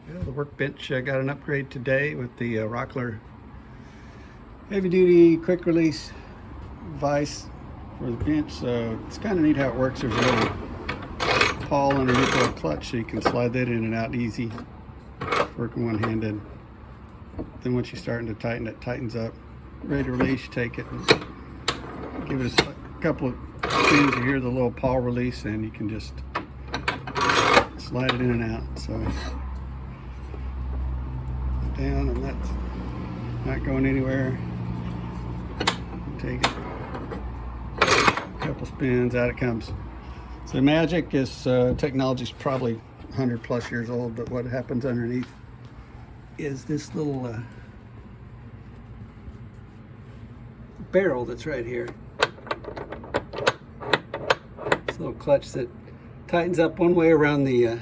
Yeah, the workbench got an upgrade today with the Rockler heavy duty quick release vise for the bench. So it's kind of neat how it works. There's a little pawl underneath the clutch so you can slide that in and out easy, working one-handed. Then once you're starting to tighten, it tightens up. Ready to release, you take it and give it a couple of spins. You hear the little paw release and you can just slide it in and out. So down, and that's not going anywhere. Take it, a couple spins, out it comes. So magic is technology is probably 100 plus years old, but what happens underneath is this little barrel that's right here. This little clutch that tightens up one way around the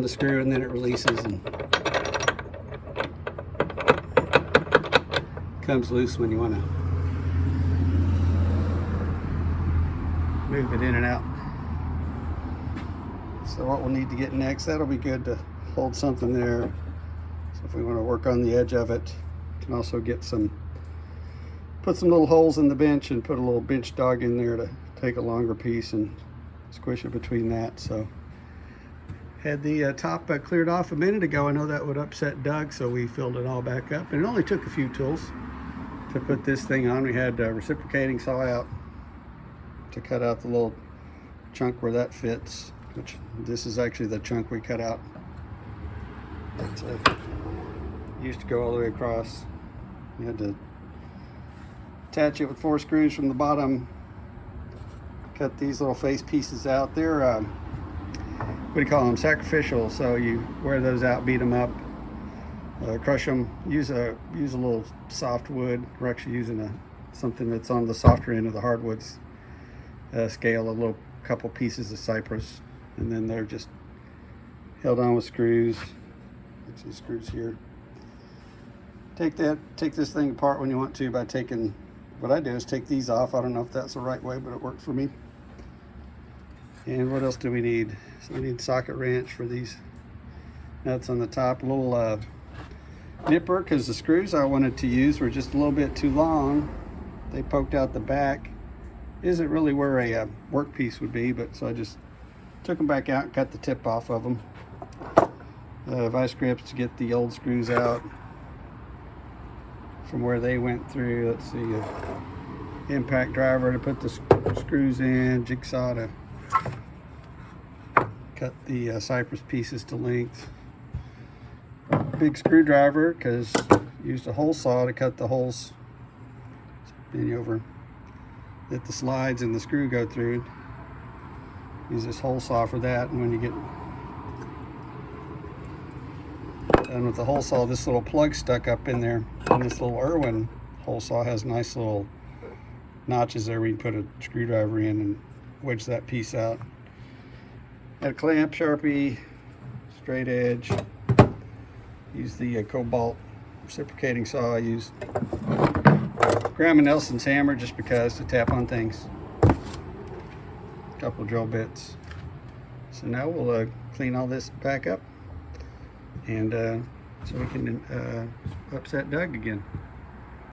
screw, and then it releases and comes loose when you want to move it in and out. So what we'll need to get next, that'll be good to hold something there. So if we want to work on the edge of it, we can also get put some little holes in the bench and put a little bench dog in there to take a longer piece and squish it between that. So had the top cleared off a minute ago. I know that would upset Doug, so we filled it all back up, and it only took a few tools to put this thing on. We had a reciprocating saw out to cut out the little chunk where that fits, which this is actually the chunk we cut out. It used to go all the way across. You had to attach it with 4 screws from the bottom, cut these little face pieces out. They're what do you call them, sacrificial, so you wear those out, beat them up, crush them, use a little soft wood. We're actually using something that's on the softer end of the hardwoods scale, a little couple pieces of cypress, and then they're just held on with screws. Let's see, screws here. Take this thing apart when you want to by taking, what I do is take these off. I don't know if that's the right way, but it worked for me. And what else do we need? So we need socket wrench for these nuts on the top, a little nipper, because the screws I wanted to use were just a little bit too long. They poked out the back. Isn't really where a workpiece would be, but so I just took them back out and cut the tip off of them. Vice grips to get the old screws out from where they went through. Let's see, impact driver to put the screws in, jigsaw to cut the cypress pieces to length. Big screwdriver, because used a hole saw to cut the holes. Bend you over that the slides and the screw go through. Use this hole saw for that, and when you get done with the hole saw, this little plug stuck up in there, and this little Irwin hole saw has nice little notches there where you can put a screwdriver in and wedge that piece out. Got a clamp, Sharpie, straight edge. Use the Cobalt reciprocating saw. I use Graham and Nelson's hammer just because, to tap on things. A couple drill bits. So now we'll clean all this back up, and so we can upset Doug again.